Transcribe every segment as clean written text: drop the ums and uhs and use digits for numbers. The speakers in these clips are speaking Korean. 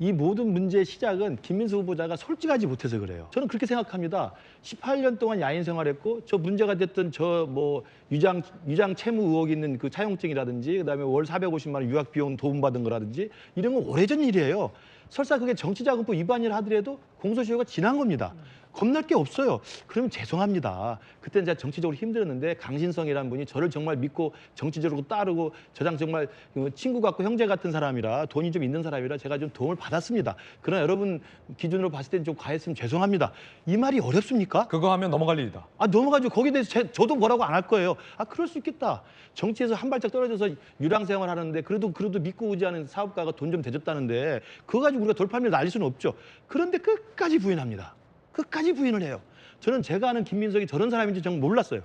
이 모든 문제의 시작은 김민수 후보자가 솔직하지 못해서 그래요. 저는 그렇게 생각합니다. 18년 동안 야인 생활했고 저 문제가 됐던 저 뭐 유장 채무 의혹 있는 그 차용증이라든지 그다음에 월 450만 원 유학 비용 도움받은 거라든지 이런 건 오래전 일이에요. 설사 그게 정치자금법 위반이라 하더라도 공소시효가 지난 겁니다. 겁날 게 없어요. 그러면 죄송합니다. 그때는 제가 정치적으로 힘들었는데 강신성이라는 분이 저를 정말 믿고 정치적으로 따르고 저랑 정말 친구 같고 형제 같은 사람이라 돈이 좀 있는 사람이라 제가 좀 도움을 받았습니다. 그러나 여러분 기준으로 봤을 때는 좀 과했으면 죄송합니다. 이 말이 어렵습니까? 그거 하면 넘어갈 일이다. 넘어가죠. 거기에 대해서 저도 뭐라고 안 할 거예요. 그럴 수 있겠다. 정치에서 한 발짝 떨어져서 유랑 생활 하는데 그래도 믿고 의지하는 사업가가 돈 좀 대줬다는데 그거 가지고 우리가 돌팔매를 날릴 수는 없죠. 그런데 끝까지 부인합니다. 끝까지 부인을 해요. 저는 제가 아는 김민석이 저런 사람인지 정말 몰랐어요.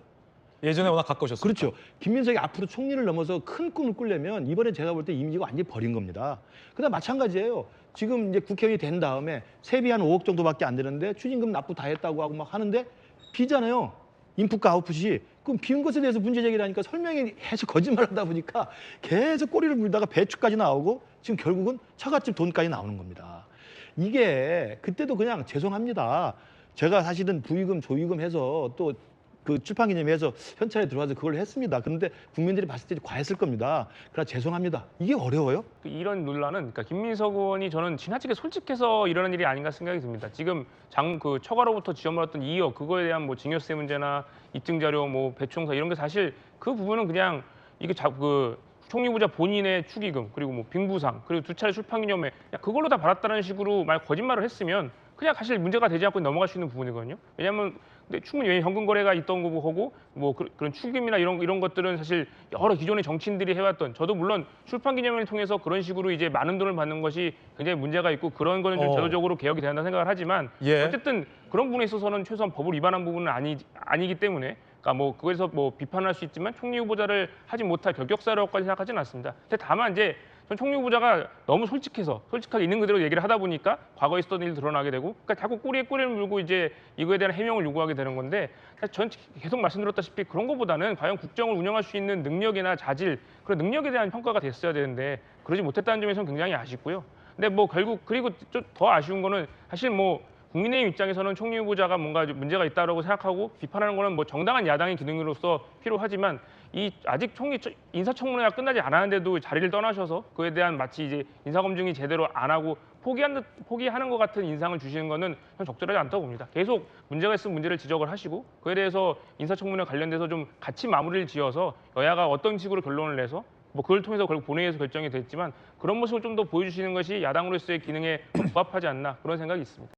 예전에 워낙 가까우셨어요. 그렇죠. 김민석이 앞으로 총리를 넘어서 큰 꿈을 꾸려면 이번에 제가 볼 때 이미지가 완전히 버린 겁니다. 그다음 마찬가지예요. 지금 이제 국회의원이 된 다음에 세비 한 5억 정도밖에 안 되는데 추징금 납부 다 했다고 하고 막 하는데 비잖아요. 인풋과 아웃풋이. 그럼 비운 것에 대해서 문제 제기를 하니까 설명이 계속 거짓말하다 보니까 계속 꼬리를 물다가 배추까지 나오고 지금 결국은 처갓집 돈까지 나오는 겁니다. 이게 그때도 그냥 죄송합니다. 제가 사실은 부의금, 조의금 해서 또 그 출판기념회에서 현찰에 들어와서 그걸 했습니다. 그런데 국민들이 봤을 때 과했을 겁니다. 그러나 죄송합니다. 이게 어려워요? 이런 논란은 그러니까 김민석 의원이 저는 지나치게 솔직해서 이러는 일이 아닌가 생각이 듭니다. 지금 그 처가로부터 지원받았던 2억 그거에 대한 뭐 증여세 문제나 입증 자료, 뭐 배추공사 이런 게 사실 그 부분은 그냥 이게 그 총리 후보자 본인의 축의금 그리고 뭐 빙부상 그리고 두 차례 출판기념회 그걸로 다 받았다는 식으로 만약 거짓말을 했으면 그냥 사실 문제가 되지 않고 넘어갈 수 있는 부분이거든요. 왜냐하면 근데 충분히 현금 거래가 있던 거고 뭐 그런 축의금이나 이런 것들은 사실 여러 기존의 정치인들이 해왔던 저도 물론 출판기념회를 통해서 그런 식으로 이제 많은 돈을 받는 것이 굉장히 문제가 있고 그런 거는 좀 제도적으로 개혁이 돼야 한다는 생각을 하지만 어쨌든 그런 부분에 있어서는 최소한 법을 위반한 부분은 아니기 때문에 그러니까 뭐 그거에서 뭐 비판을 할 수 있지만 총리 후보자를 하지 못할 결격사라고까지 생각하지는 않습니다. 근데 다만 이제 전 총리 후보자가 너무 솔직하게 있는 그대로 얘기를 하다 보니까 과거에 있었던 일이 드러나게 되고 그러니까 자꾸 꼬리에 꼬리를 물고 이제 이거에 대한 해명을 요구하게 되는 건데 전 계속 말씀드렸다시피 그런 것보다는 과연 국정을 운영할 수 있는 능력이나 자질 그런 능력에 대한 평가가 됐어야 되는데 그러지 못했다는 점에서는 굉장히 아쉽고요. 근데 뭐 결국 그리고 좀 더 아쉬운 거는 사실 뭐 국민의힘 입장에서는 총리 후보자가 뭔가 문제가 있다고 생각하고 비판하는 거는 뭐 정당한 야당의 기능으로서 필요하지만 아직 총리 인사청문회가 끝나지 않았는데도 자리를 떠나셔서 그에 대한 마치 이제 인사검증이 제대로 안 하고 포기하는 것 같은 인상을 주시는 거는 전 적절하지 않다고 봅니다. 계속 문제가 있으면 문제를 지적을 하시고 그에 대해서 인사청문회 관련돼서 좀 같이 마무리를 지어서 여야가 어떤 식으로 결론을 내서 뭐 그걸 통해서 결국 본회의에서 결정이 됐지만 그런 모습을 좀 더 보여주시는 것이 야당으로서의 기능에 부합하지 않나 그런 생각이 있습니다.